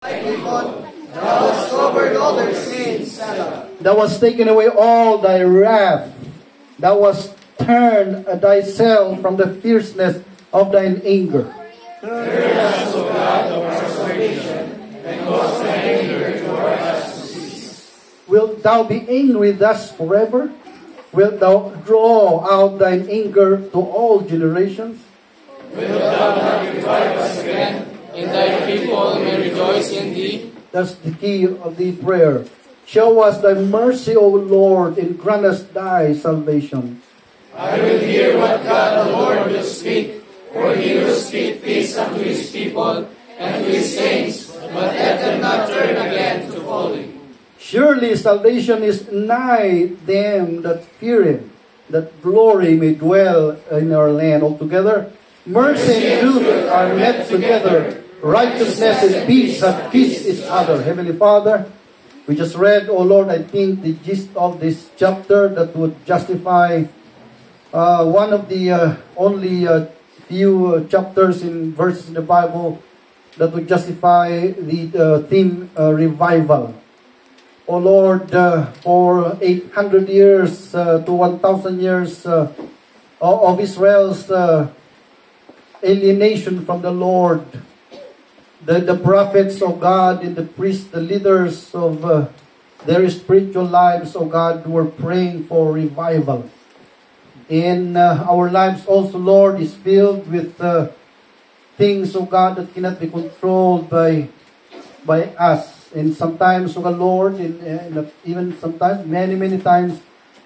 Thou hast covered all their sins, Selah. Thou hast taken away all thy wrath. Thou hast turned thyself from the fierceness of thine anger. Turn us, O God, of our salvation, and cause thine anger toward us to cease. Wilt thou be angry with us forever? Wilt thou draw out thine anger to all generations? Wilt thou not revive us again, and thy people may rejoice in thee? That's the key of the prayer. Show us thy mercy, O Lord, and grant us thy salvation. I will hear what God the Lord will speak, for he will speak peace unto his people and to his saints, but let them not turn again to folly. Surely salvation is nigh them that fear him, that glory may dwell in our land altogether. Mercy and truth are met together. Righteousness and peace have kissed each other. Heavenly Father, we just read, oh Lord, I think the gist of this chapter that would justify one of the only few chapters in verses in the Bible that would justify the theme revival. Oh Lord, for 800 years to 1,000 years of Israel's alienation from the Lord, the prophets of God and the priests, the leaders of their spiritual lives, oh God, were praying for revival. And our lives also, Lord, is filled with things, oh God, that cannot be controlled by us. And sometimes, oh God, Lord, even sometimes, many times,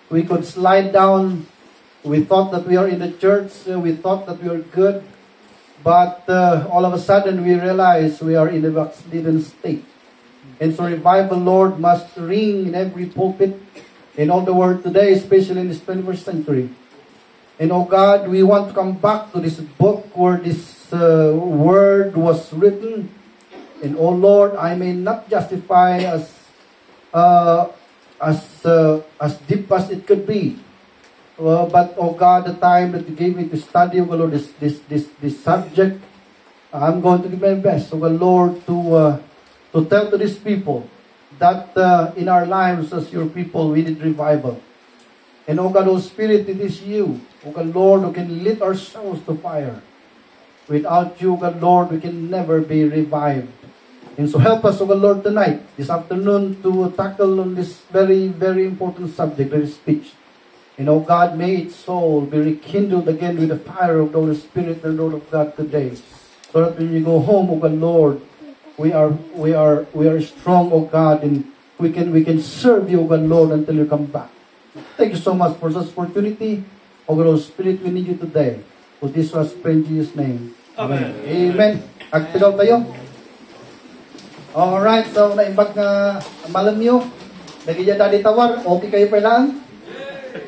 we could slide down. We thought that we are in the church. We thought that we are good. But all of a sudden, we realize we are in a backslidden state. And so revival, Lord, must ring in every pulpit in all the world today, especially in this 21st century. And oh God, we want to come back to this book where this word was written. And oh Lord, I may not justify as deep as it could be. But oh God, the time that you gave me to study, oh Lord, this subject, I'm going to do my best, oh Lord, to tell to these people that in our lives as your people, we need revival. And oh God, oh Spirit, it is you, oh God, Lord, who can lit our souls to fire. Without you, oh God, Lord, we can never be revived. And so help us, oh God, Lord, tonight, this afternoon, to tackle on this very, very important subject, that is speech. And oh God, may its soul be rekindled again with the fire of the Holy Spirit and Lord of God today. So that when you go home, oh God, Lord, we are strong, oh God, and we can serve you, oh God, Lord, until you come back. Thank you so much for this opportunity. Oh God, Holy Spirit, we need you today. For this was in Jesus' name. Amen. Amen. Agpilaw tayo. Alright, so naimbag na malam nyo. Nagigya dali tawar. Okay kayo pa lang?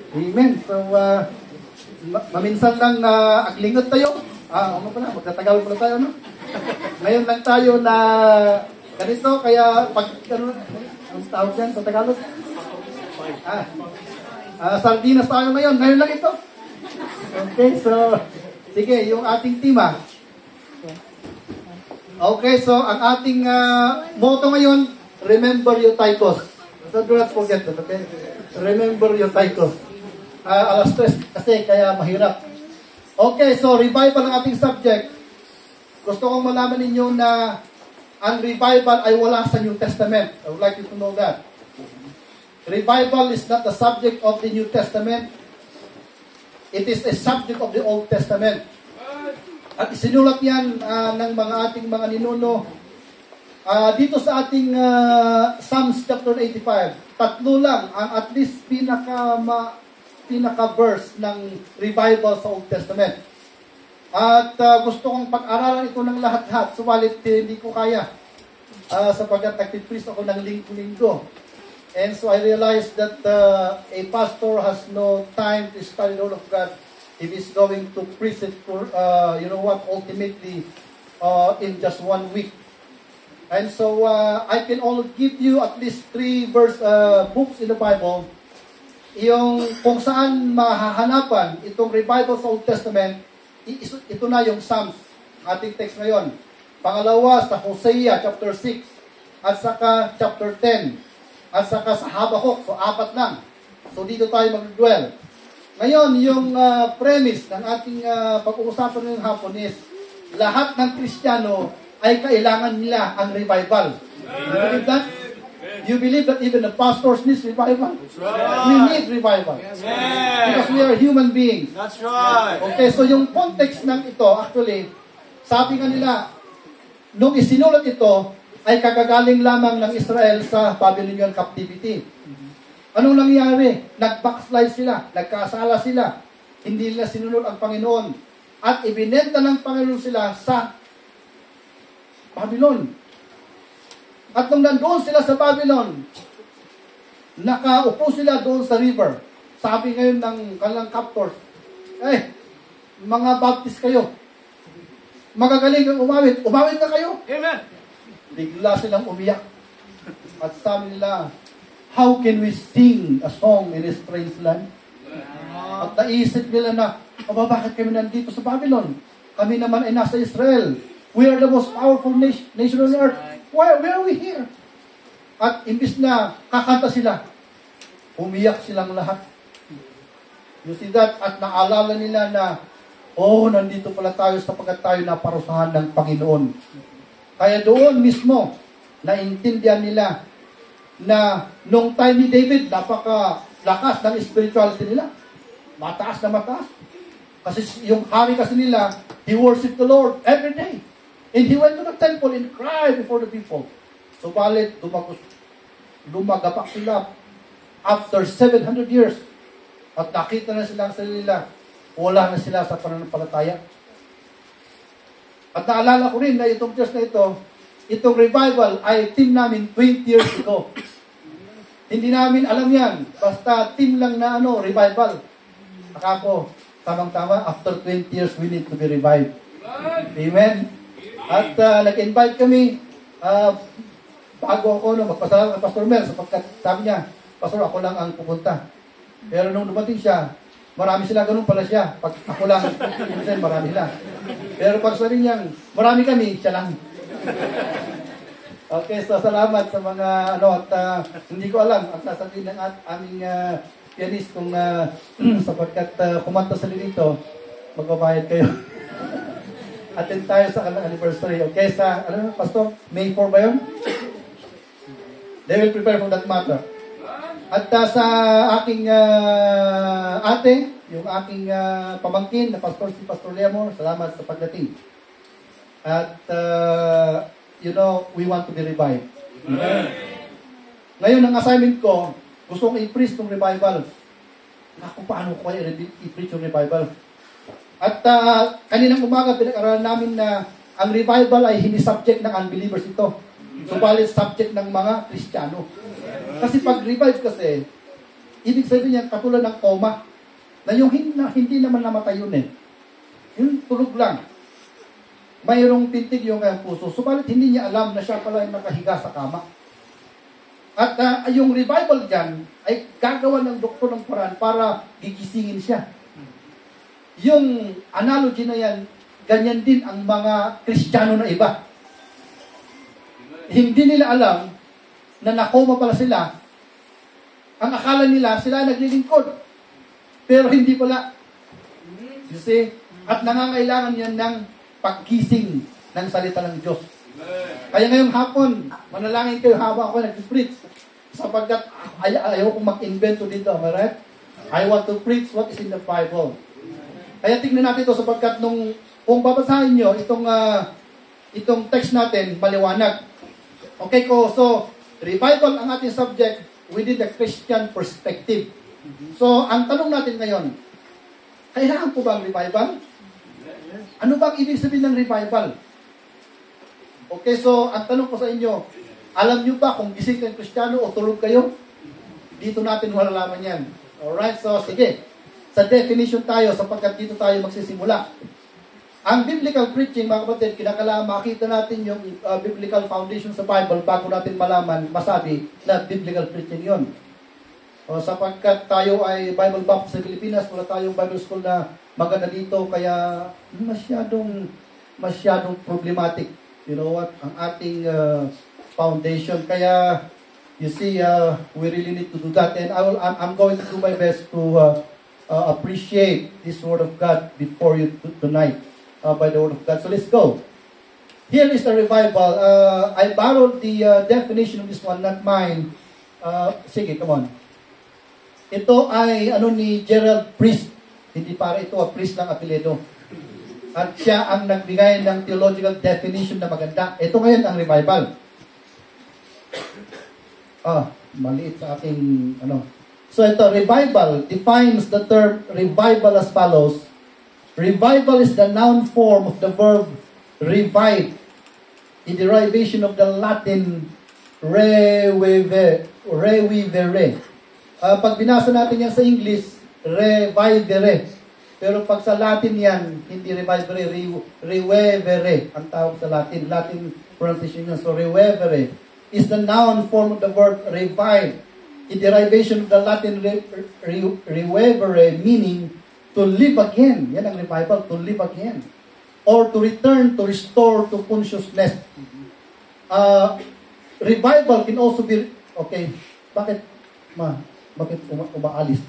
Amen. So, maminsan lang aglingot tayo. Ano pala? Magtatagal pala tayo, no? Ngayon lang tayo na ganito, kaya pag, ang tawag yan sa Tagalog? Sardinas tayo ngayon lang ito. Okay, so, sige, yung ating tema. Okay, so, ang ating motto ngayon, remember your Titus. So, do not forget that, okay? Remember your Titus. Alas 3 kasi kaya mahirap. Okay, so revival ang ating subject. Gusto kong malaman ninyo na ang revival ay wala sa New Testament. I would like you to know that. Revival is not the subject of the New Testament. It is a subject of the Old Testament. At isinulat yan ng ating mga ninuno dito sa ating Psalms chapter 85. Tatlo lang ang at least pinaka-verse ng revival sa Old Testament. At gusto kong pag-aralan ito ng lahat-lahat, subalit hindi ko kaya sapagkat nagtipreach ako ng linggo-linggo. And so I realized that a pastor has no time to study the Word of God if he's going to preach it for, ultimately in just 1 week. And so I can only give you at least 3 books in the Bible yung kung saan mahahanapan itong revival sa Old Testament. Ito na yung Psalms, ating text ngayon. Pangalawa, sa Hosea chapter 6. at saka chapter 10, at saka sa Habakuk. So, 4 lang. So, dito tayo mag-dwell. Ngayon, yung premise ng ating pag-uusapan ngayong hapon is, lahat ng Kristiyano ay kailangan nila ang revival. You believe that? You believe that even the pastors need revival? We need revival. Because we are human beings. That's right. Okay, so yung context ng ito, actually, sabi nga nila, nung isinulat ito, ay kagagaling lamang ng Israel sa Babylonian captivity. Anong nangyari? Nag-backslide sila, nagkasala sila, hindi nila sinunod ang Panginoon, at ibinenta ng Panginoon sila sa Babylon. At nung nandoon sila sa Babylon, nakaupo sila doon sa river. Sabi ngayon ng kanilang captors, mga Baptist kayo, magagaling kang umawit na kayo. Amen. Bigla silang umiyak. At sabi nila, how can we sing a song in a strange land? At naisip nila na, bakit kami nandito sa Babylon? Kami naman ay nasa Israel. We are the most powerful nation on earth. Why are we here? At imbis na kakanta sila, umiyak silang lahat. You see that? At naalala nila na, nandito pala tayo sapagkat tayo naparusahan ng Panginoon. Kaya doon mismo, naintindihan nila na nung time ni David, napaka-lakas ng spirituality nila. Mataas na mataas. Kasi yung hari kasi nila, he worshiped the Lord every day. And he went to the temple and cried before the people. So balit, lumagapak sila after 700 years. At nakita na sila ang sarili nila, wala na sila sa pananampalataya. At naalala ko rin na itong church na ito, itong revival ay team namin 20 years ago. Hindi namin alam yan. Basta team lang na revival. Ako, tamang-tama, after 20 years, we need to be revived. Amen? At nag-invite kami, bago ako, magpasalamat kay Pastor Mel, sapagkat sabi niya, Pastor, ako lang ang pupunta. Pero nung dumating siya, marami sila, ganun pala siya. Pag ako lang, marami sila. Pero pag sabi niya, marami kami, siya lang. Okay, so salamat sa mga hindi ko alam at sasabihin ng aming pianist kung sapagkat kumanta sila dito, magbabayad kayo. Attend tayo sa kanilang anniversary. Okay, sa, Pastor, May 4 ba yun? They will prepare for that matter. At sa aking ate, yung aking pamangkin na pastor, si Pastor Leamor, salamat sa pagdating. At we want to be revived. Amen. Ngayon, ang assignment ko, gusto kong i-preach ng revival. Paano ko kaya i-preach yung revival? At kaninang umaga, pinag-aralan namin na ang revival ay hindi subject ng unbelievers ito. Subalit subject ng mga Kristiyano. Kasi pag revive kasi, ibig sabihin niya katulad ng coma, na yung hindi naman namatay yun Yung tulog lang. Mayroong tintig yung kanyang puso. Subalit hindi niya alam na siya pala ay nakahiga sa kama. At yung revival dyan ay gagawa ng doktor ng paraan para gigisingin siya. Yung analogy na yan, ganyan din ang mga Kristiyano na iba. Hindi nila alam na nakoma pala sila. Ang akala nila, sila naglilingkod. Pero hindi pala. You see? At nangangailangan yan ng pagkising ng salita ng Diyos. Kaya ngayong hapon, manalangin kayo habang ako nag-preach. Sapagkat ayaw kong mag-invento dito. Am I right? I want to preach what is in the Bible. Kaya tingnan natin ito sapagkat kung babasahin nyo, itong text natin, maliwanag. Okay ko, so, revival ang ating subject within the Christian perspective. So, ang tanong natin ngayon, kailangan po ba ang revival? Ano ba ang ibig sabihin ng revival? Okay, so, ang tanong ko sa inyo, alam nyo ba kung gising kayong Kristiyano o tulog kayo? Dito natin malalaman yan. Alright, so, sige. Sa definition tayo, sapagkat dito tayo magsisimula. Ang biblical preaching, mga kapatid, kinakailangan makita natin yung biblical foundation sa Bible bago natin malaman, masabi na biblical preaching yon. Sapagkat tayo ay Bible Baptist sa Pilipinas, wala tayong Bible school na maganda dito, kaya masyadong problematic. You know what? Ang ating foundation. Kaya, you see, we really need to do that. And I'm going to do my best to appreciate this Word of God before you tonight by the Word of God. So let's go. Here is the revival. I borrowed the definition of this one, not mine. Sige, come on. Ito ay ni Gerald Priest. Hindi para ito, priest lang apelyido. At siya ang nagbigay ng theological definition na maganda. Ito ngayon ang revival. Maliit sa aking So ito, revival defines the term revival as follows. Revival is the noun form of the verb revive, a derivation of the Latin revivere. Pag binasa natin yan sa English, revivere. Pero pag sa Latin yan, hindi revivere, revivere ang tawag sa Latin. Latin pronunciation yan. So revivere is the noun form of the verb revive, a derivation of the Latin revivere, meaning to live again. Yan ang revival, to live again. Or to return, to restore to consciousness. Revival can also be, okay, bakit umaalis?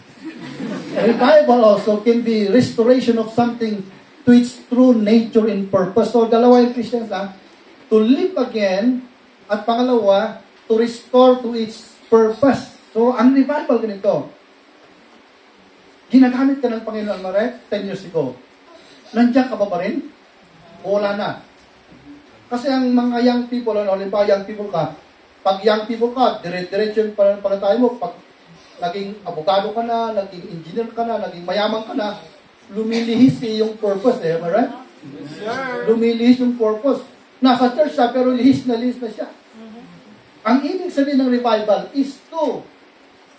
Revival also can be restoration of something to its true nature and purpose. So, dalawa yung Christians lang. To live again, at pangalawa, to restore to its purpose. So, ang revival ganito. Ginagamit ka ng Panginoon, Mare, 10 years ago. Nandiyan ka ba rin? Wala na. Kasi ang mga young people, halimbawa young people ka, pag young people ka, dire-diretso yung panatay mo, pag naging abogado ka na, naging engineer ka na, naging mayaman ka na, lumilihis yung purpose, am I right? Yes, sir. Lumilihis yung purpose. Nasa church siya, pero lihis na siya. Ang ibig sabihin ng revival is to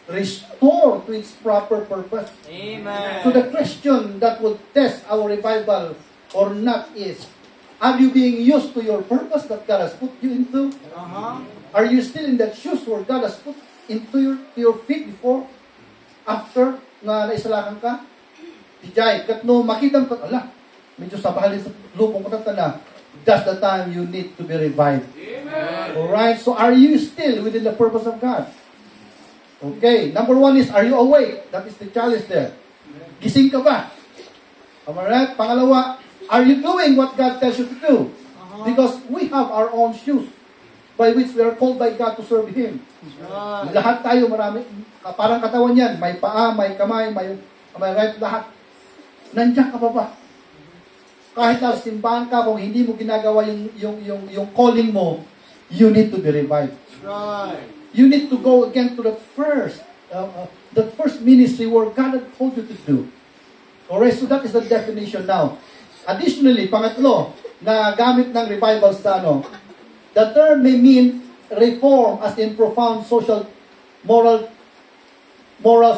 restore to its proper purpose. Amen. So the question that would test our revival or not is, are you being used to your purpose that God has put you into? Are you still in that shoes where God has put into your feet before, after na naisalakan ka? Dijay, katno makita mo ala, medyo sabahalin sa lupong katata na, that's the time you need to be revived. Amen. Alright, so are you still within the purpose of God? Okay, number 1 is, are you awake? That is the challenge there. Gising ka ba? Alright, pangalawa, are you doing what God tells you to do? Because we have our own shoes by which we are called by God to serve Him. Lahat tayo, marami, parang katawan yan, may paa, may kamay, may right, lahat. Nandiyan ka pa ba? Kahit na simbahan ka, kung hindi mo ginagawa yung calling mo, you need to be revived. Right. You need to go again to the first ministry where God had told you to do. Alright, so that is the definition now. Additionally, pangatlo, na gamit ng revival sa the term may mean reform as in profound social, morals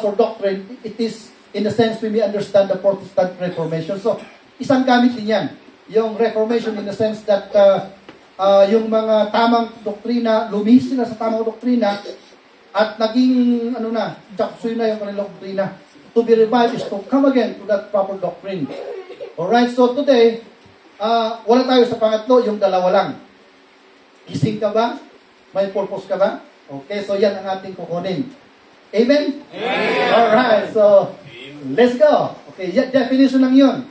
or doctrine. It is, in a sense, we may understand the Protestant Reformation. So, isang gamit din yan. Yung Reformation in the sense that yung mga tamang doktrina, lumihis sila sa tamang doktrina at naging, chapsuy na yung kanilang doktrina. To be revived is to come again to that proper doctrine. Alright, so today, wala tayo sa pangatlo, yung dalawa lang. Gising ka ba? May purpose ka ba? Okay, so yan ang ating kukunin. Amen? Amen. Alright, so, let's go. Okay, definition lang yun.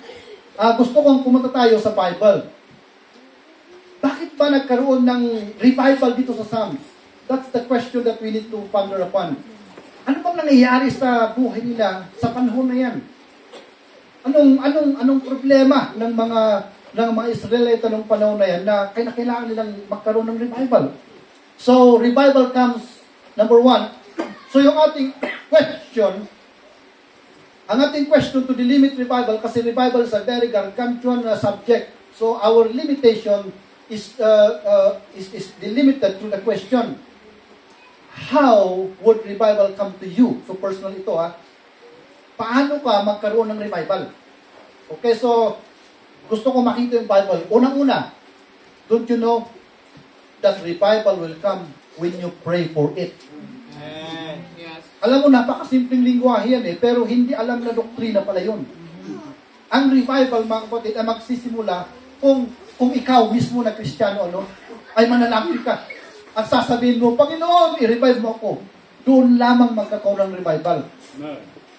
Gusto kong pumunta tayo sa Bible. Bakit ba nagkaroon ng revival dito sa Psalms? That's the question that we need to ponder upon. Ano bang nangyayari sa buhay nila sa panahon na yan? Anong problema ng mga Israelita nung panahon na yan na kailangan nilang magkaroon ng revival? So, revival comes, number 1. So, yung ating question, ang ating question to delimit revival, kasi revival is a very gargantuan subject. So, our limitation is delimited to the question, how would revival come to you? So, personal ito paano ka magkaroon ng revival? Okay, so, gusto ko makita yung Bible. Unang-una, don't you know that revival will come when you pray for it? Yes. Alam mo, napakasimpleng lingwahe yan pero hindi alam na doktrina pala yun. Ang revival, mga kapatid, ay magsisimula kung ikaw mismo na Kristiyano, ay manalangin ka. at sasabihin mo, Panginoon, i-revive mo ako, doon lamang magkakaroon ng revival.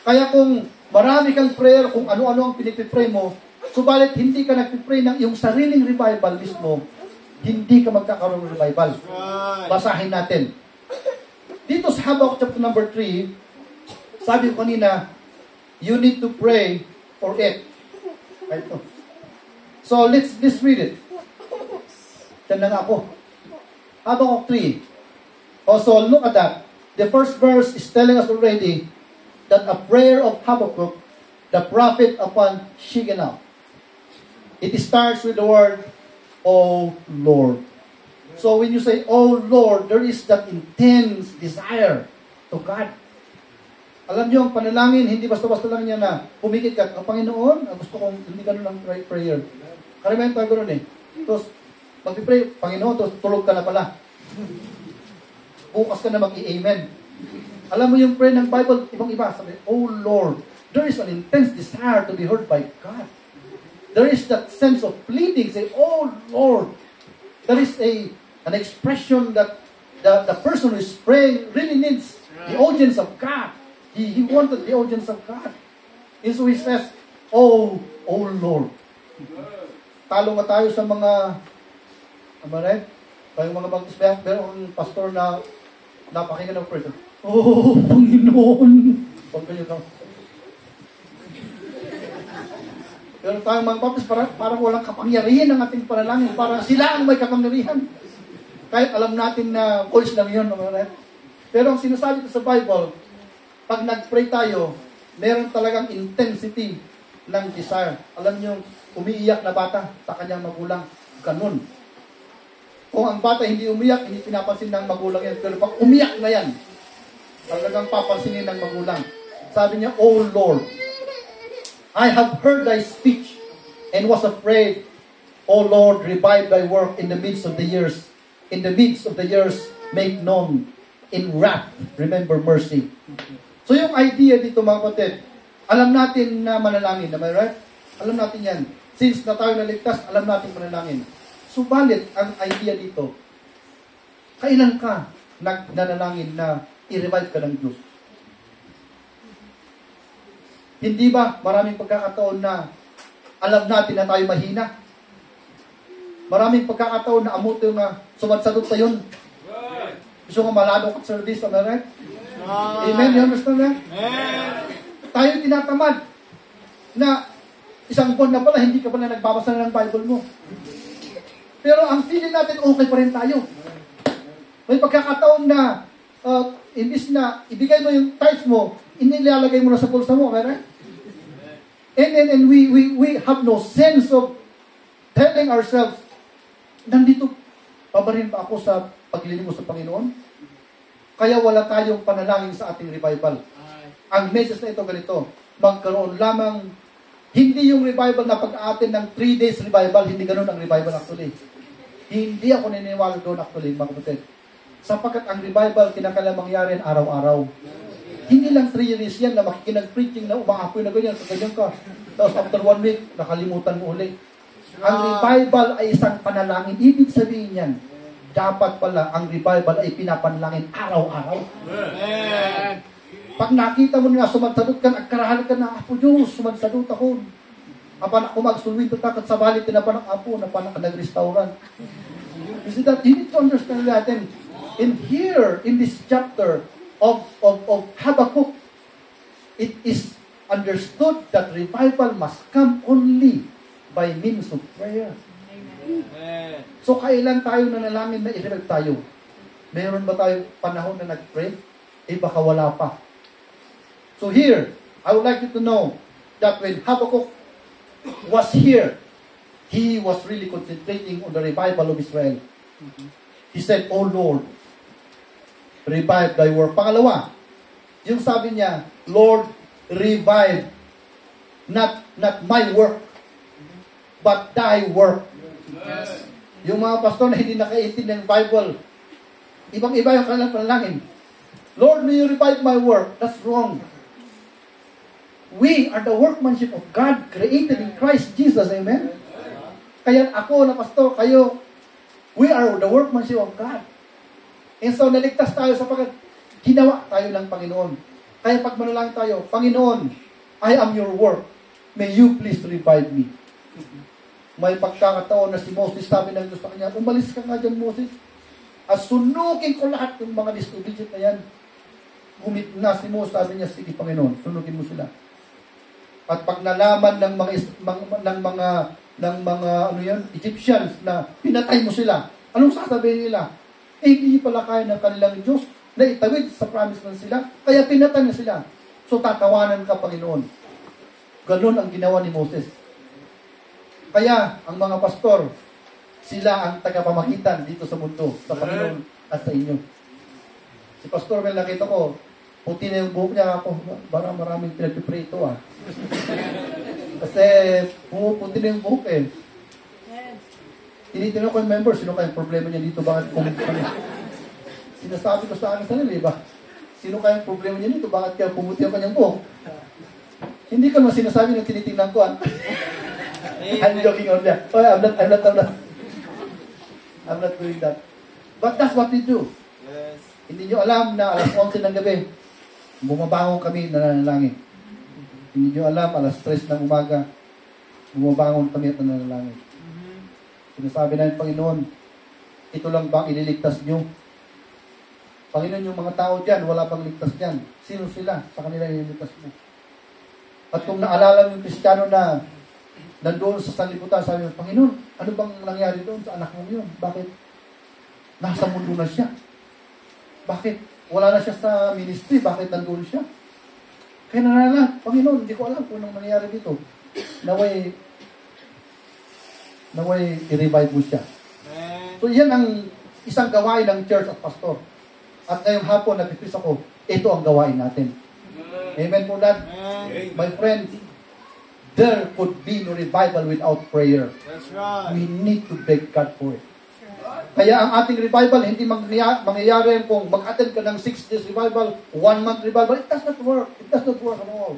Kaya kung marami kang prayer, kung ano-ano ang pinipipray mo, subalit hindi ka nagpipray ng iyong sariling revival mismo, hindi ka magkakaroon ng revival. Basahin natin. Dito sa Habakkuk chapter number 3, sabi ko kanina, you need to pray for it. Ito. So, let's read it. Diyan na nga ako. Habakkuk 3. Also, look at that. The first verse is telling us already that a prayer of Habakkuk, the prophet upon Shigionoth. It starts with the word, O Lord. So when you say, O Lord, there is that intense desire to God. Alam niyo, ang panalangin, hindi basta-basta lang niya na pumikit ka, Panginoon, gusto kong hindi ganun ang prayer. Karamihan tayo ganun eh. Tapos, mag-pray, Panginoon, tapos tulog ka na pala. Bukas ka na mag-i-amen. Alam mo yung prayer ng Bible, ibang-iba, sabi, O Lord, there is an intense desire to be heard by God. There is that sense of pleading, say, Oh Lord. There is an expression that the person who is praying really needs the audience of God. He wanted the audience of God. And so he says, Oh Lord. Talo nga tayo sa mga, tayong mga bangkis, pero ang pastor na napakinggan ng prayer, Oh, Panginoon. Huwag kayo ka. Pero tayong mga bangkis, parang walang kapangyarihan ng ating panalangin. Para sila ang may kapangyarihan. Kahit alam natin na voice lang yun. Pero ang sinasabi ko sa Bible, pag nag-pray tayo, meron talagang intensity ng desire. Alam niyo, umiiyak na bata sa kanyang magulang. Ganun. Kung ang bata hindi umiyak, hindi pinapansin ng magulang yan. Pero pag umiyak na yan, talagang papansinin ng magulang. Sabi niya, O Lord, I have heard thy speech and was afraid. O Lord, revive thy work in the midst of the years. In the midst of the years, make known. In wrath, remember mercy. So yung idea dito mga kapatid, alam natin na manalangin, am I right? Alam natin yan. Since na tayo naligtas, alam natin manalangin. Subalit, ang idea dito, kailan ka nanalangin na i-revive ka ng Diyos? Hindi ba maraming pagkakataon na alam natin na tayo mahina? Maraming pagkakataon na amuto nga sumadsadot pa yun. Gusto nga malado ka service, am I right? Amen, you understand that? Tayo tinatamad na isang buwan na pala, hindi ka pala nagbabasa na ng Bible mo. Pero ang feeling natin, okay pa rin tayo. May pagkakataon na, imbis na ibigay mo yung tithes mo, inilalagay mo na sa pulsa mo, right? And we have no sense of telling ourselves, nandito pa ba rin pa ako sa paglilingkod sa Panginoon? Kaya wala tayong panalangin sa ating revival. Ang message na ito ganito, magkaroon lamang, hindi yung revival na pag-aatin ng 3 days revival, hindi ganun ang revival actually. Hindi ako naniniwala doon actually, mga kapatid. Sapagkat ang revival, kinakailangan mangyari araw-araw. Hindi lang 3 years yan na makikinag-preaching na umaapoy na ganyan, sa ganyan ka. Tapos after 1 week, nakalimutan mo ulit. Ang revival ay isang panalangin. Ibig sabihin yan, dapat pala ang revival ay pinapanalangin araw-araw. Amen. Pag nakita mo na sumadsadot ka, nagkarahan ka na, Apo Diyos, sumadsadot ako. Apan ako magsulwin to takat sa balit, tinapanak Apo, napanak nag-restaurant. You see that? You need to understand that. And here, in this chapter of Habakkuk, it is understood that revival must come only by means of prayer. Amen. So, kailan tayo nanalangin na i-revive tayo? Meron ba tayong panahon na nag-pray? Baka wala pa. So here, I would like you to know that when Habakkuk was here, he was really concentrating on the revival of Israel. He said, O Lord, revive thy work. Pangalawa, yung sabi niya, Lord, revive not my work, but thy work. Yes. Yung mga pastor na hindi nakaintindi ng Bible, ibang-iba yung kanilang panalangin. Lord, may you revive my work. That's wrong. We are the workmanship of God created in Christ Jesus. Amen? Kaya ako na pastor, kayo, we are the workmanship of God. And so, naligtas tayo sapagkat ginawa tayo ng Panginoon. Kaya pag manalangin tayo, Panginoon, I am your work. May you please revive me. May pagkakataon na si Moses, sabi ng Diyos sa kanya, umalis ka nga dyan, Moses. At sunukin ko lahat ng mga disobedient na yan. Gumit na si Moses, sabi niya, sige Panginoon, sunukin mo sila. At pag nalaman ng mga Egyptians na pinatay mo sila, anong sasabihin nila? Hindi pala kaya ng kanilang Diyos na itawid sa promise ng sila, kaya pinatay na sila. So tatawanan ka, Panginoon. Ganun ang ginawa ni Moses. Kaya ang mga pastor, sila ang tagapamagitan dito sa mundo, sa Panginoon at sa inyo. Si Pastor Mel, nakita ko, puti na yung buhok niya ako. Parang maraming pinagpipray ito Kasi pumuputi na yung buhok eh. Tinitinanong ko yung members, sino kayang problema niya dito? Bakit pumuti na? Sinasabi ko sa akin sa nila, ba? Sino kayang problema niya dito? Bakit kaya pumuti ang kanyang buhok? Hindi ko naman sinasabi na tinitingnan ko. I'm joking on that. Oh, I'm not doing that. But that's what we do. Yes. Hindi nyo alam na alas 11 ng gabi, bumabangon kami nananalangin. Hindi nyo alam, alas 3 ng umaga, bumabangon kami at nananalangin. Sinasabi namin, Panginoon, ito lang bang ililigtas nyo? Panginoon, yung mga tao dyan, wala pang ligtas dyan. Sino sila? Sa kanila ililigtas mo. At kung naalala mo yung Kristiyano na nandoon sa sanlibutan, sabi mo, Panginoon, ano bang nangyari doon sa anak mo yun? Bakit? Nasa mundo na siya. Bakit? Wala na siya sa ministry. Bakit nandoon siya? Kaya nanala, Panginoon, hindi ko alam kung anong nangyari dito. Naway i-revive mo siya. So, yan ang isang gawain ng church at pastor. At ngayong hapon, nag-fix ako, ito ang gawain natin. Amen po, Dad? My friends, there could be no revival without prayer. That's right. We need to beg God for it. Kaya ang ating revival, hindi mangyayari kung mag-attend ka ng 6 days revival, 1 month revival. It does not work. It does not work at all.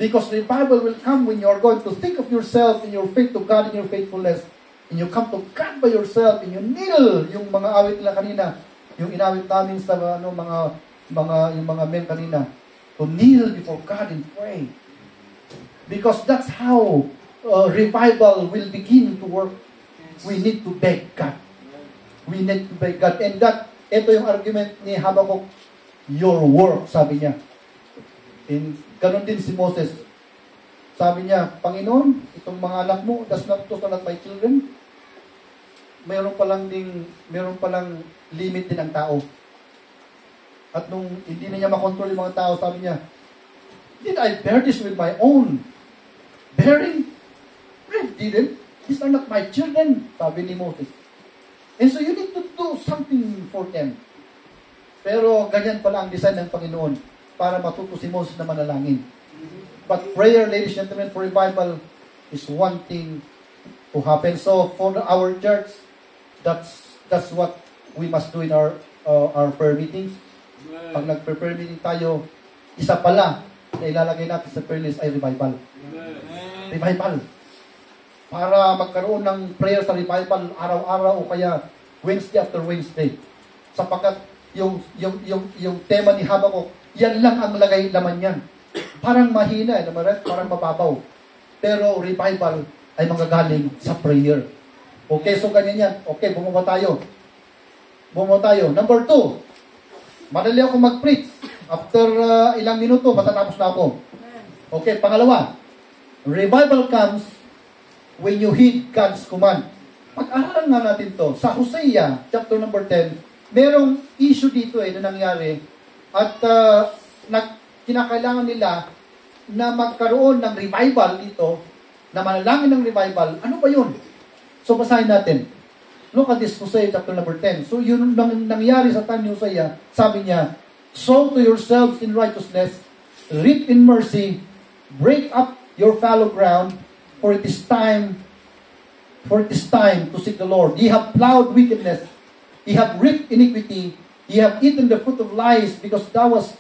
Because revival will come when you are going to think of yourself and your faith to God and your faithfulness. And you come to God by yourself and you kneel. Yung mga awit nila kanina, yung inawit namin sa yung mga men kanina, to kneel before God and pray. Because that's how revival will begin to work. We need to beg God. We need to beg God. And ito yung argument ni Habakkuk, your work, sabi niya. And ganun din si Moses. Sabi niya, Panginoon, itong mga anak mo, those are not my children. Mayroon palang limit din ang tao. At nung hindi na niya makontrol yung mga tao, sabi niya, did I bear this with my own bearing? I didn't. These are not my children, sabi ni Moses. And so you need to do something for them. Pero ganyan pala ang design ng Panginoon para matuto si Moses na manalangin. But prayer, ladies and gentlemen, for revival is one thing to happen. So for our church, that's what we must do in our prayer meetings. Pag nag-prayer meeting tayo, isa pala na ilalagay natin sa prayer list ay revival. Revival. Para magkaroon ng prayer sa revival araw-araw o kaya Wednesday after Wednesday. Sapagkat yung tema ni Habakkuk, yan lang ang laman yan. Parang mahina, parang mababaw. Pero revival ay manggagaling sa prayer. Okay, so ganyan yan. Okay, bumuha tayo. Number 2, madali ako mag-preach. After ilang minuto, matatapos na ako. Okay, pangalawa, revival comes when you heed God's command. Pag-aralan nga natin to. Sa Hosea, chapter number 10, merong issue dito na nangyari at kinakailangan nila na magkaroon ng revival dito, na manalangin ng revival. Ano ba yun? So, basahin natin. Look at this, Hosea chapter number 10. So, yun nangyari sa time ni Hosea, sabi niya, sow to yourselves in righteousness, reap in mercy, break up your fallow ground, for it is time to seek the Lord. Ye have plowed wickedness, ye have reaped iniquity, ye have eaten the fruit of lies, because thou wast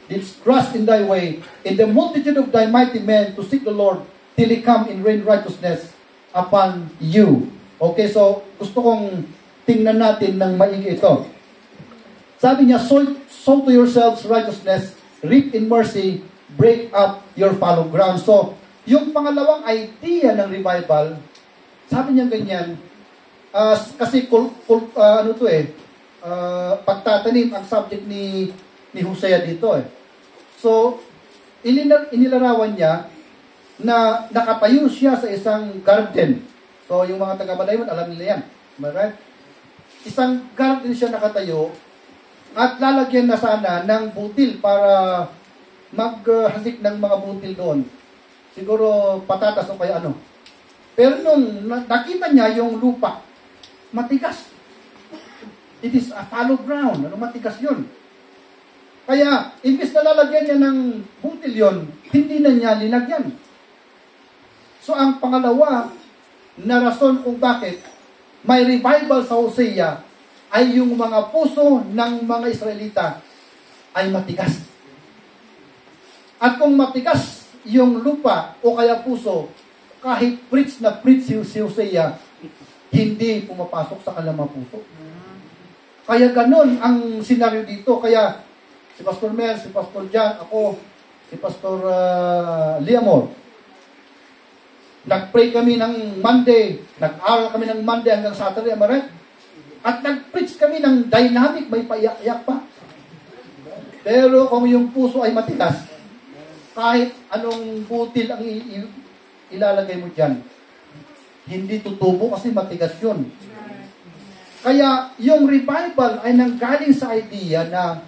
distrust in thy way, in the multitude of thy mighty men to seek the Lord, till he come and rain righteousness upon you. Okay, so gusto kong tingnan natin ng maigi ito. Sabi niya, sow to yourselves righteousness, reap in mercy, break up your fallow ground. So, yung pangalawang idea ng revival, sabi niya ganyan, kasi pagtatanim ang subject ni Hosea dito eh. So, inilarawan niya na nakatayo siya sa isang garden. So, yung mga taga-Malayon, alam nila yan. Right? Isang garden siya nakatayo at lalagyan na sana ng butil para maghasik ng mga butil doon. Siguro patatas o kaya ano. Pero nung nakita niya yung lupa, matigas. It is a fallow ground. Matigas yun. Kaya, imbis na lalagyan niya ng butil yun, hindi na niya linagyan. So, ang pangalawa na rason kung bakit may revival sa Hosea ay yung mga puso ng mga Israelita ay matigas. At kung matigas yung lupa o kaya puso, kahit preach si Hosea, hindi pumapasok sa kanilang mga puso. Kaya ganun ang senaryo dito. Kaya si Pastor Mel, si Pastor John, ako, si Pastor Liamor, nag-pray kami ng Monday, nag-aral kami ng Monday hanggang Saturday, amaret. At nag-preach kami ng dynamic, may paiyak-iyak pa. Pero kung yung puso ay matigas, kahit anong butil ang ilalagay mo dyan, hindi tutubo kasi matigas yun. Kaya yung revival ay nanggaling sa idea na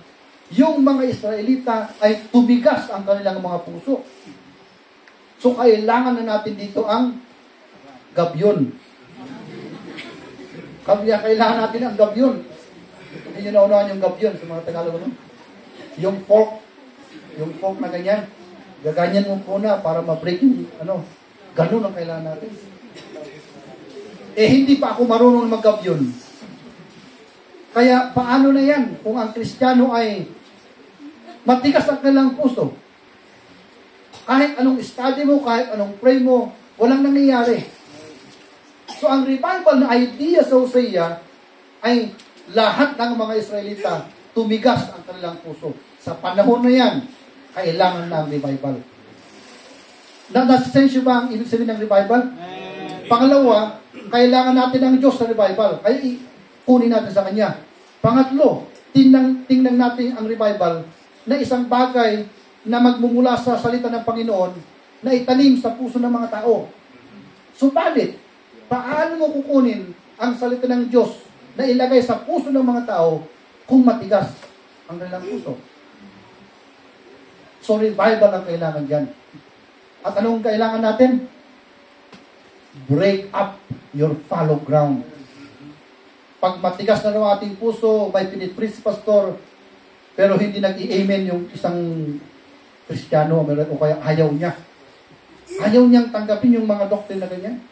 yung mga Israelita ay tumigas ang kanilang mga puso. So kailangan na natin dito ang gabyon. Kailangan natin ang gabyon. Hindi nyo naunahan yung gabyon sa mga Tagalog. No? Yung fork na ganyan. Gaganyan mo po na para ma-break yung ganun ang kailangan natin. Hindi pa ako marunong mag-gabyon. Kaya paano na yan kung ang Kristiyano ay matigas ang kanilang puso? Kahit anong study mo, kahit anong pray mo, walang nangyayari. So ang revival na idea sa Hosea ay lahat ng mga Israelita tumigas ang kanilang puso. Sa panahon na yan, kailangan na ang revival. Nasensyo ba ang ibig sabihin ng revival? Pangalawa, kailangan natin ang Diyos sa revival. Kaya kunin natin sa Kanya. Pangatlo, tingnan natin ang revival na isang bagay na magmumula sa salita ng Panginoon na itanim sa puso ng mga tao. Subalit, paano mo kukunin ang salita ng Diyos na ilagay sa puso ng mga tao kung matigas ang kanilang puso? So, revival ang kailangan dyan. At anong kailangan natin? Break up your fallow ground. Pag matigas na ng ating puso, may pinitpreach pastor, pero hindi nag-i-amen yung isang Kristiyano o kaya ayaw niya. Ayaw niyang tanggapin yung mga doctrine na ganyan.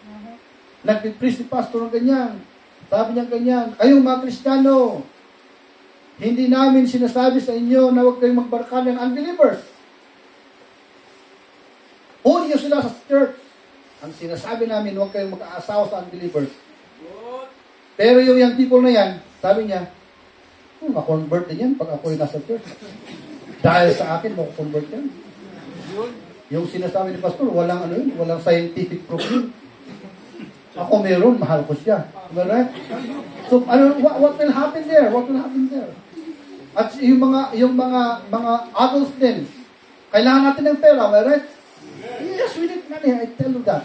Nag-preach si pastor ng ganyan. Sabi niya ganyan, kayong mga Kristiyano, hindi namin sinasabi sa inyo na huwag kayong magbarkada ng unbelievers. Huli niyo sila sa church. Ang sinasabi namin, huwag kayong mag-aasawa sa unbelievers. Pero yung young people na yan, sabi niya, ma-convert din yan pag ako'y nasa church. Dahil sa akin, ma-convert yan. Yung sinasabi ni pastor, walang walang scientific proof yun. Ako meron, mahal ko siya. Right? So, what will happen there? What will happen there? At yung mga adults din, kailangan natin ng pera, right? Yes, we need money. I tell you that.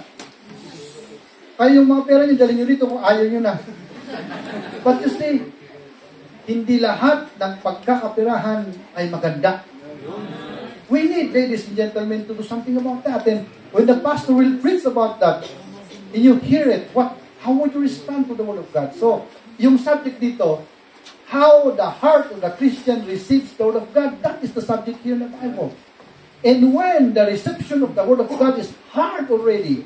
Kaya yung mga pera niyo, dalhin nyo rito kung ayaw nyo na. But you see, hindi lahat ng pagkakapirahan ay maganda. We need, ladies and gentlemen, to do something about that. And when the pastor will preach about that, and you hear it, how would you respond to the Word of God? So, yung subject dito, how the heart of the Christian receives the Word of God, that is the subject here in the Bible. And when the reception of the Word of God is hard already,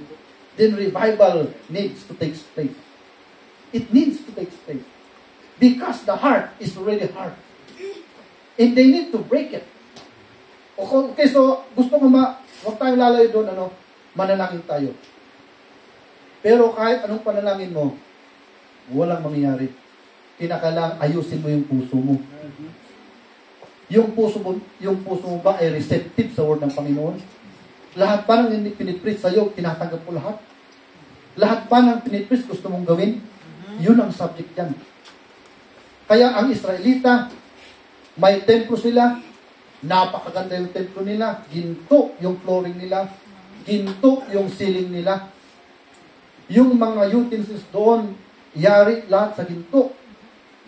then revival needs to take place. It needs to take place. Because the heart is already hard. And they need to break it. Okay, so gusto ko huwag tayong lalayo doon, manalangin tayo. Pero kahit anong panalangin mo, walang mangyayari. kinakailangan ayusin mo yung puso mo. Yung puso mo ba ay receptive sa word ng Panginoon? Lahat pa ng pinipreach sa'yo, tinatanggap mo lahat? Lahat pa ng pinipreach gusto mong gawin? Yun ang subject yan. Kaya ang Israelita, may templo sila, napakaganda yung templo nila, ginto yung flooring nila, ginto yung ceiling nila, yung mga utensils doon, yari lahat sa ginto,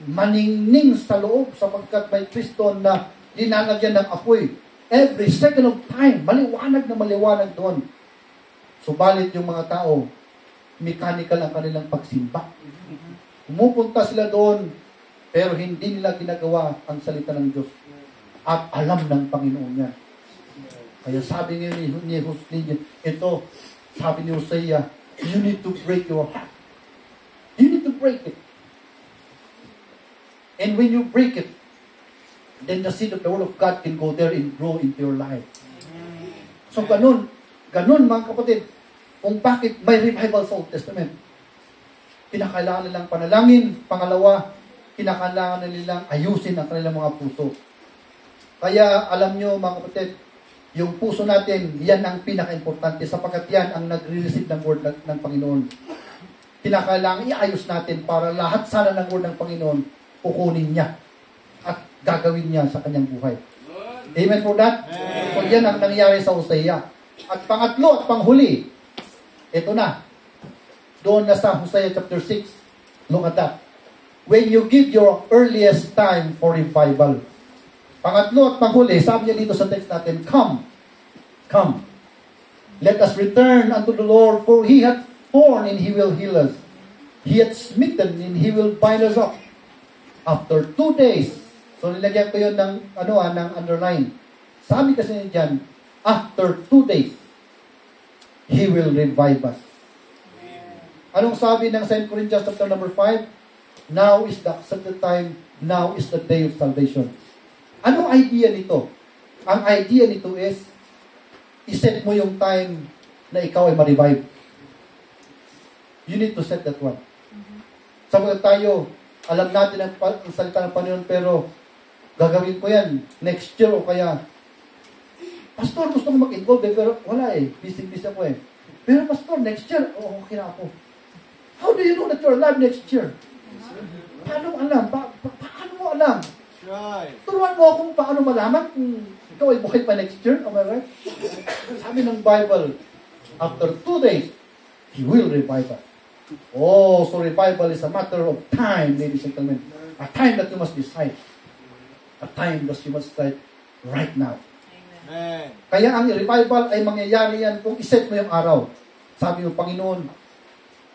maningning sa loob sapagkat may piston na linalagyan ng apoy. Every second of time, maliwanag na maliwanag doon. Subalit yung mga tao, mechanical ang kanilang pagsimba. Pumupunta sila doon, pero hindi nila ginagawa ang salita ng Diyos. At alam ng Panginoon yan. Kaya sabi ni Hosea, ito, sabi ni Hosea, you need to break your heart. You need to break it. And when you break it, then the seed of the Word of God can go there and grow into your life. So ganun mga kapatid, kung bakit may revival sa Old Testament. Kinakailangan nilang panalangin. Pangalawa, kinakailangan nilang ayusin ang kanilang mga puso. Kaya alam nyo mga kapatid, yung puso natin, yan ang pinaka-importante sapagkat yan ang nagre-receive ng word ng Panginoon. Kinakailangan iayos natin para lahat sana ng word ng Panginoon kukunin niya at gagawin niya sa kanyang buhay. Amen for that? So yan ang nangyari sa Hosea. At pangatlo at panghuli, ito na. Doon na sa Hosea chapter 6. Look at that. When you give your earliest time for revival. Pangatlo at panghuli, sabi niya dito sa text natin, come. Come. Let us return unto the Lord, for He hath torn and He will heal us. He hath smitten and He will bind us up. After 2 days, so nilagyan ko yun ng, ng underline. Sabi kasi niya dyan, after 2 days, He will revive us. Anong sabi ng 2 Corinthians chapter number 5? Now is the accepted time, now is the day of salvation. Anong idea nito? Ang idea nito is, iset mo yung time na ikaw ay ma-revive. You need to set that one. Sabagat tayo, alam natin ang salita ng Panginoon, pero gagawin ko yan next year o kaya, Pastor, gusto ko mag-involve pero wala busy-busy ako Pero Pastor, next year, okay na ako. How do you know that you're alive next year? Paano alam? Paano mo alam? Turuan mo akong paano malaman kung ikaw ay buhay pa next year. Am I right? Sabi ng Bible, after 2 days, He will revive us. Oh, so revival is a matter of time, ladies and gentlemen. A time that you must decide. A time that you must decide right now. Amen. Kaya ang revival ay mangyayari yan kung iset mo yung araw. Sabi ng Panginoon,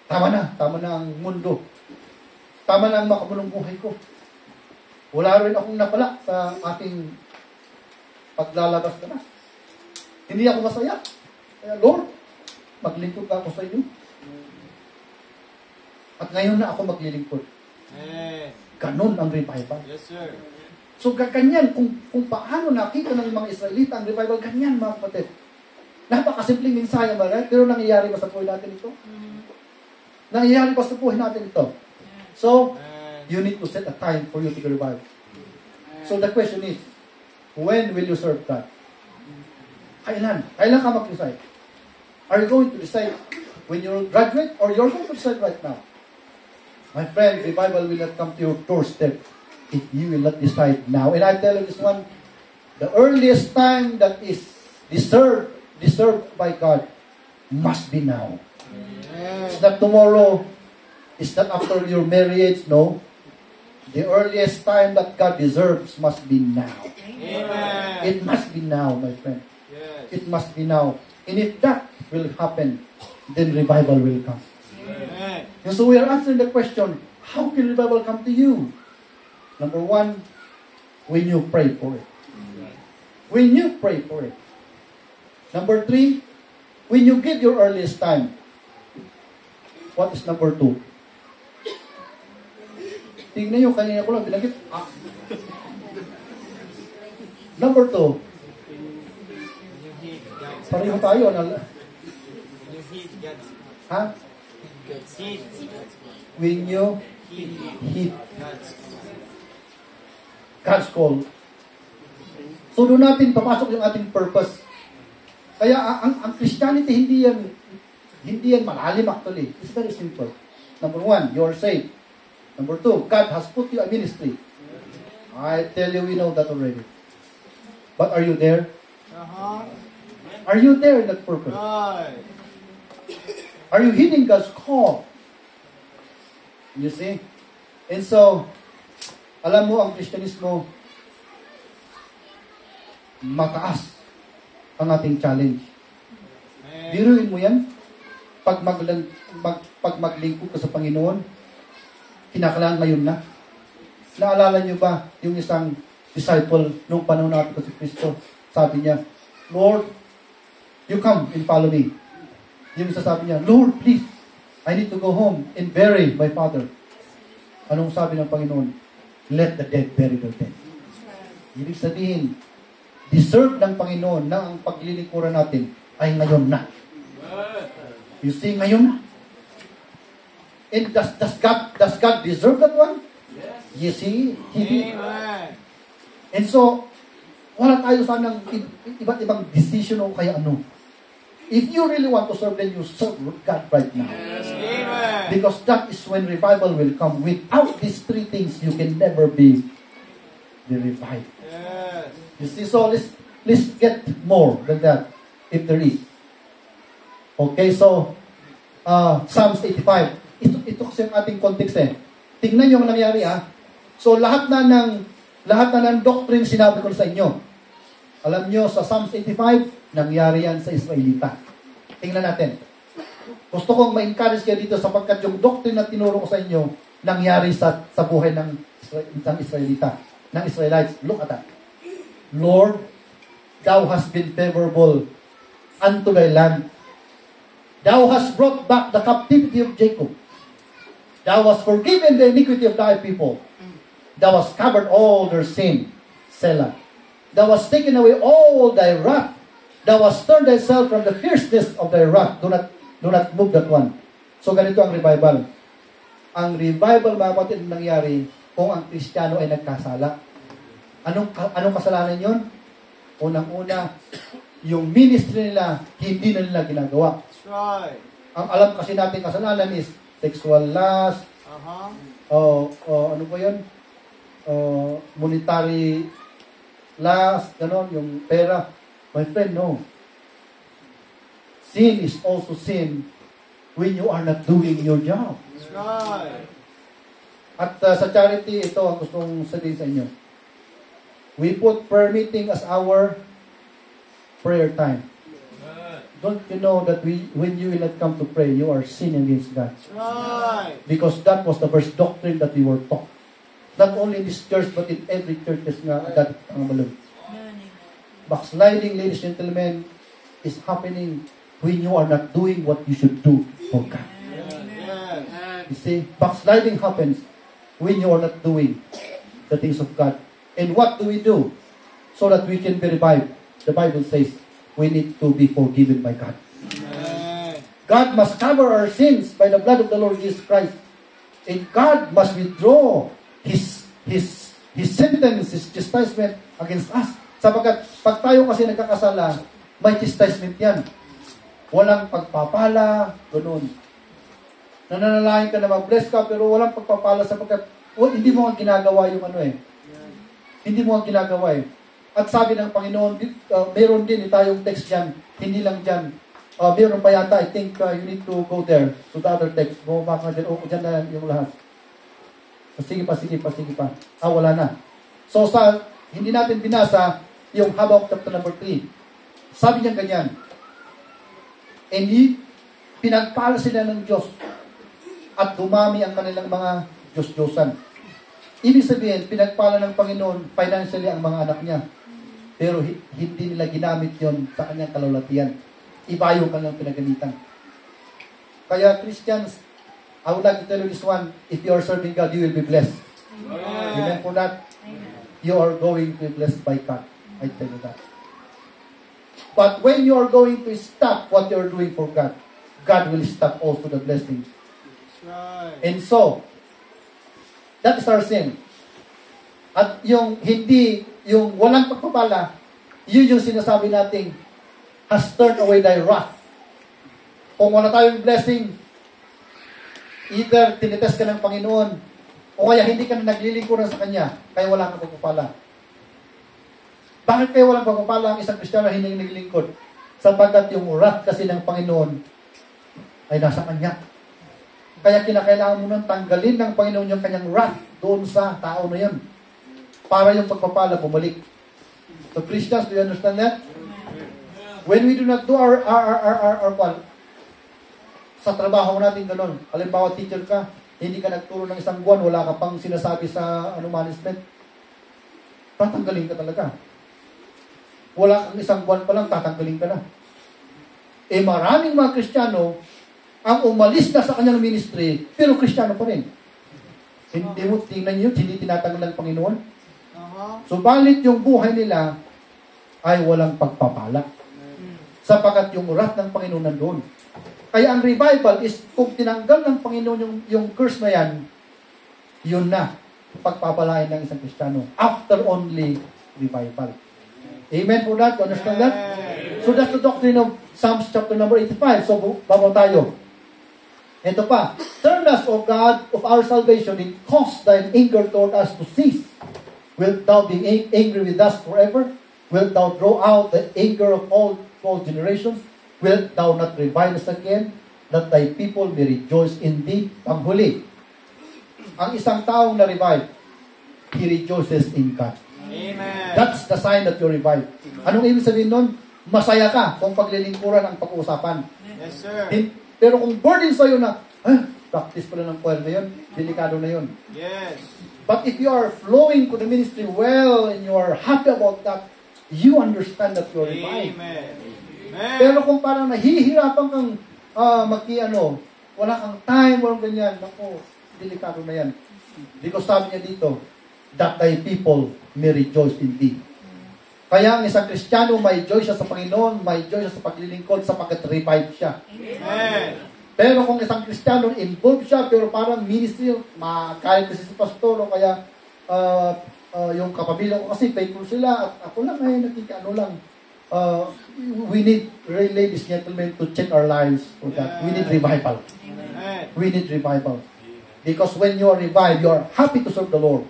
tama na ang mundo. Tama na ang makabulong buhay ko. Wala rin akong napala sa aking paglalabas na. Hindi ako masaya. Kaya Lord, maglingkod ako sa inyo. At ngayon na ako maglilingkod. Ganon ang revival. Yes, sir. So, ganyan, kung paano nakita ng mga Israelita ang revival, ganyan mga kapatid. Napakasimpleng mensahe, right? Pero nangyayari ba sa buhay natin ito? Nangyayari ba sa buhay natin ito? So, you need to set a time for you to be revived. So, the question is, when will you serve God? Kailan? Kailan ka mag-decide? Are you going to decide when you graduate or you're going to decide right now? My friend, revival will not come to your doorstep if you will not decide now. And I tell you this one, the earliest time that is deserved by God must be now. It's not tomorrow. It's not after your marriage. No. The earliest time that God deserves must be now. Amen. It must be now, my friend. Yes. It must be now. And if that will happen, then revival will come. Amen. And so we are answering the question, how can revival come to you? Number 1, when you pray for it. When you pray for it. Number 3, when you give your earliest time. What is number 2? Tingnan nyo, kanina ko lang binanggit. Number 2. Pareho tayo. Ha? When you Heed. God's call. So doon natin papasok yung ating purpose. Kaya ang Christianity hindi yan malalim actually. It's very simple. Number 1, you are saved. Number 2, God has put you a ministry. I tell you, we know that already. But are you there? Are you there in that purpose? Are you heeding God's call? You see? And so, alam mo, ang Kristyanismo, mataas ang ating challenge. Biruin mo yan. Pag maglingkod ka sa Panginoon, kinakailangan ngayon na. Naalala niyo ba yung isang disciple nung panahon natin ko si Kristo? Sabi niya, Lord, you come and follow me. Yung isa sabi niya, Lord, please, I need to go home and bury my father. Anong sabi ng Panginoon? Let the dead bury their dead. Ibig sabihin, deserve ng Panginoon na ang paglilingkuran natin ay ngayon na. You see, ngayon na. And does God deserve that one? You see? He did. And so, wala tayo sanang iba't ibang decision o kaya ano. If you really want to serve, then you serve God right now. Because that is when revival will come. Without these three things, you can never be revived. You see, so let's get more than that, if there is. Okay, so, Psalms 85. Ito kasi yung ating context eh. Tingnan yung nangyari So, lahat na ng doctrine sinabi ko sa inyo. Alam nyo, sa Psalms 85, nangyari yan sa Israelita. Tingnan natin. Gusto kong ma-encourage kayo dito sapagkat yung doctrine na tinuro ko sa inyo, nangyari sa buhay ng Israelita, ng Israelites. Look at that. Lord, Thou hast been favorable unto Thy land. Thou hast brought back the captivity of Jacob. Thou hast forgiven the iniquity of Thy people. Thou hast covered all their sin. Selah. Thou hast taken away all Thy wrath. Thou hast turned Thyself from the fierceness of Thy wrath. Do not move that one. So ganito ang revival. Ang revival, mga kapatid, nangyari kung ang Kristiyano ay nagkasala. Anong kasalanan yon? Unang-una, yung ministry nila, hindi na nila ginagawa. That's right. Ang alam kasi natin kasalanan is sexual lust, ano ba yun? Monetary lust, gano'n, yung pera. My friend, no. Sin is also sin when you are not doing your job. That's right. At sa charity, ito ang gustong sabihin sa inyo. We put prayer meeting as our prayer time. Don't you know that when you will not come to pray, you are sinning against God? That's right. Because that was the first doctrine that we were taught. Not only in this church, but in every church nga that ang malun. Backsliding, ladies and gentlemen, is happening when you are not doing what you should do for God. You see, backsliding happens when you are not doing the things of God. And what do we do so that we can be revived? The Bible says we need to be forgiven by God. God must cover our sins by the blood of the Lord Jesus Christ. And God must withdraw His sentence, His chastisement against us. Sapagkat pag tayo kasi nagkakasala, may chastisement yan. Walang pagpapala, ganoon. Nananalangin ka na mag-bless ka, pero walang pagpapala sapagkat hindi mo ang ginagawa yung ano eh. Hindi mo ang ginagawa eh. At sabi ng Panginoon, meron din tayong text dyan. Hindi lang dyan. Meron pa yata, I think you need to go there to the other text. Bumaba ka dyan. Dyan na yung lahat. Sige pa. Wala na. So, hindi natin binasa yung Habakkuk chapter number 3. Sabi niya ganyan. And pinagpala sila ng Diyos at dumami ang kanilang mga Diyos-Diyosan. Ibig sabihin, pinagpala ng Panginoon financially ang mga anak niya. Pero hindi nila ginamit yon sa kanyang kalulatian. Iba yung kanilang pinagamitan. Kaya Christians, I would like to tell you this one, if you are serving God, you will be blessed. Amen for that. You are going to be blessed by God. I tell you that. But when you are going to stop what you are doing for God, God will stop also the blessing. That's right. And so, That is our sin. At yung hindi, yung walang pagpapala, yun yung sinasabi nating has turned away thy wrath. Kung wala tayong blessing, either tinitest ka ng Panginoon, o kaya hindi ka na naglilingkuran sa Kanya, kaya wala kang pagpapala. Bakit kaya walang pagpapala ang isang Kristiyano na hindi naglilingkod? Sapagkat yung wrath kasi ng Panginoon ay nasa Kanya. Kaya kinakailangan mo nang tanggalin ng Panginoon yung Kanyang wrath doon sa tao na yun. Para yung pagpapala bumalik. So Christians, do you understand that? When we do not do our sa trabaho natin ganun. Halimbawa, teacher ka, hindi ka nagturo ng isang buwan, wala ka pang sinasabi sa management, tatanggalin ka talaga. Wala kang isang buwan pa lang, tatanggalin ka na. Maraming mga Kristiyano ang umalis na sa kanyang ministry, pero Kristiyano pa rin. Hindi mo, tingnan nyo, hindi tinatanggal ng Panginoon. Subalit yung buhay nila ay walang pagpapala. Sapagkat yung wrath ng Panginoon nandoon. Kaya ang revival is, kung tinanggal ng Panginoon yung curse na yan, yun na, pagpapalain ng isang Kristiyano. After only revival. Amen for that? You understand that? So that's the doctrine of Psalms chapter number 85. So, babaw tayo. Ito pa. Turn us, O God, of our salvation, and cause thine anger toward us to cease. Wilt thou be angry with us forever? Wilt thou draw out the anger of all generations? Wilt thou not revive us again, that thy people may rejoice in thee? Panghuli, ang isang taong na-revive, he rejoices in God. Amen. That's the sign that you revive. Anong ibig sabihin nun? Masaya ka kung paglilingkuran ang pag-uusapan. Yes, sir. Pero kung burden sa'yo na, practice pala ng choir na yun, delikado na yun. Yes. But if you are flowing to the ministry well and you are happy about that, you understand that you are revived. Amen. Pero kung parang nahihirapan kang wala kang time, walang ganyan, naku, delikado na yan. Because sabi niya dito, that thy people may rejoice in thee. Kaya ang isang Kristiyano, may joy siya sa Panginoon, may joy siya sa paglilingkod sapagkat revive siya. Amen. Pero kung isang Kristiyano, involved siya, pero parang ministry, kahit kasi si pastor, o kaya yung kapabilang ko kasi faithful sila, at ako lang ay lang. We need, really, ladies and gentlemen, to check our lives for that. We need revival. Amen. We need revival. Because when you are revived, you are happy to serve the Lord.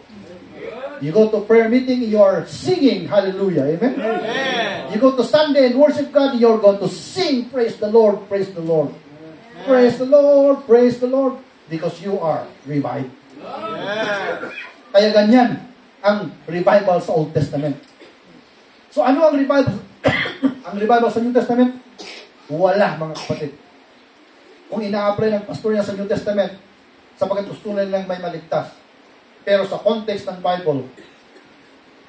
You go to prayer meeting, you are singing hallelujah. Amen? Amen. You go to Sunday and worship God, you're going to sing praise the Lord, praise the Lord. Praise the Lord, praise the Lord. Because you are revived. Yeah. Kaya ganyan ang revival sa Old Testament. So ano ang revival? Ang revival sa New Testament? Wala, mga kapatid. Kung ina-apply ng pastor niya sa New Testament, sapagkat gusto nilang may maligtas. Pero sa context ng Bible,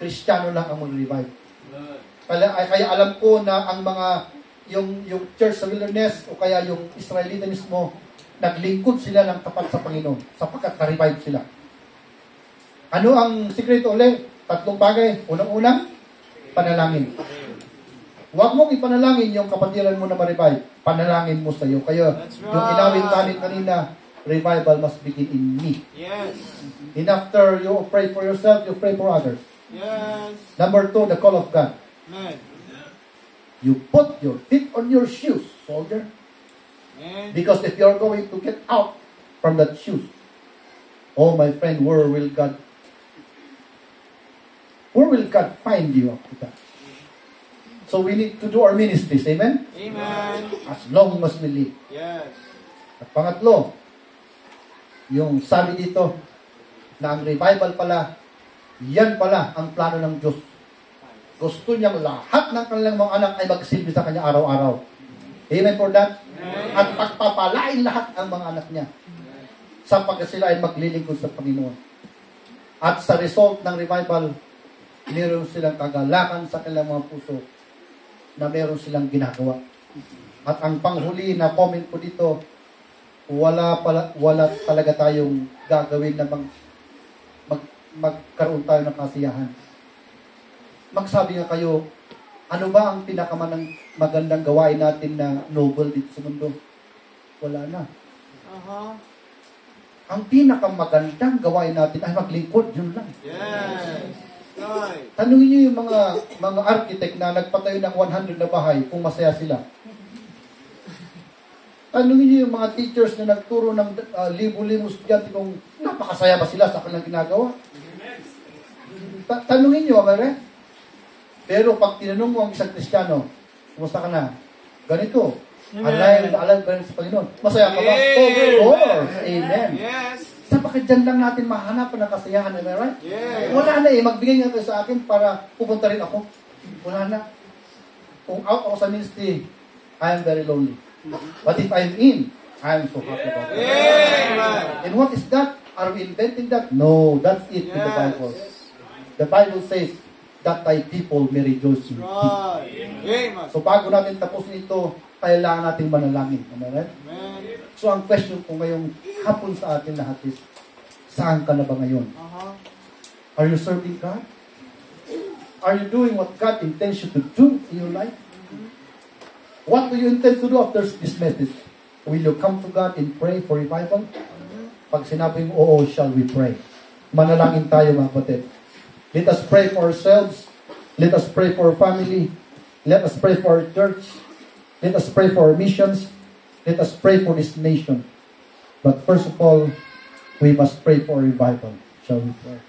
Kristiyano lang ang mag-revive. Kaya alam ko na ang mga, yung church sa wilderness, o kaya yung Israelita mismo, naglingkod sila ng tapat sa Panginoon, sapagkat na-revive sila. Ano ang sikreto ulit? 3 bagay. Unang-unang, panalangin. Huwag mong ipanalangin yung kapatiran mo na ma-revive. Panalangin mo sa iyo. Kaya yung inawit namin kanina, revival must begin in me. Yes. And after you pray for yourself, you pray for others. Yes. Number 2, the call of God. Amen. You put your feet on your shoes, soldier. Amen. Because if you're going to get out from that shoes, oh my friend, where will God find you after that? So we need to do our ministries, amen? Amen. As long as we live. Yes. At pangatlo, yung sabi dito, na ang revival pala, yan pala ang plano ng Diyos. Gusto niyang lahat ng kanilang mga anak ay magsilbi sa Kanya araw-araw. Amen for that? Amen. At pagpapalain lahat ang mga anak niya sapagkat sila ay maglilingkod sa Panginoon. At sa result ng revival, meron silang kagalakan sa kanilang mga puso na meron silang ginagawa. At ang panghuli na comment ko dito, wala talaga tayong gagawin na magkaroon tayo ng kasiyahan. Magsabi nga kayo, ano ba ang magandang gawain natin na noble dito sa mundo? Wala na. Ang pinakamagandang gawain natin ay maglingkod, yun lang. Yes. Right. Tanungin niyo yung mga architect na nagpatayo ng 100 na bahay kung masaya sila. Tanungin niyo yung mga teachers na nagturo ng libo-libo estudyante kung napakasaya ba sila sa kanilang ginagawa. Tanungin niyo, amare? Pero pag tinanong mo ang isang Kristiyano, kumusta ka na? Ganito. Alive ba sa Panginoon? Masaya ka ba? Of course. Amen. Yes. Sa bakit dyan lang natin mahanapan ng kasiyahan, am I right? Yes. Wala na magbigay nga kayo sa akin para pupunta rin ako. Wala na. Kung out ako sa ministry, I am very lonely. But if I'm in, I am so happy about it. Amen. And what is that? Are we inventing that? No, that's it in the Bible. The Bible says that thy people may rejoice in thee. Right. Amen. So bago natin tapusin ito, kailangan nating manalangin. Am I right? Amen. So ang question ko ngayong hapon sa atin lahat is, saan ka na ba ngayon? Are you serving God? Are you doing what God intends you to do in your life? What do you intend to do after this message? Will you come to God and pray for revival? Pag sinabing oo, shall we pray? Manalangin tayo mga kapatid. Let us pray for ourselves. Let us pray for our family. Let us pray for our church. Let us pray for our missions. Let us pray for this nation. But first of all, we must pray for revival. Shall we pray?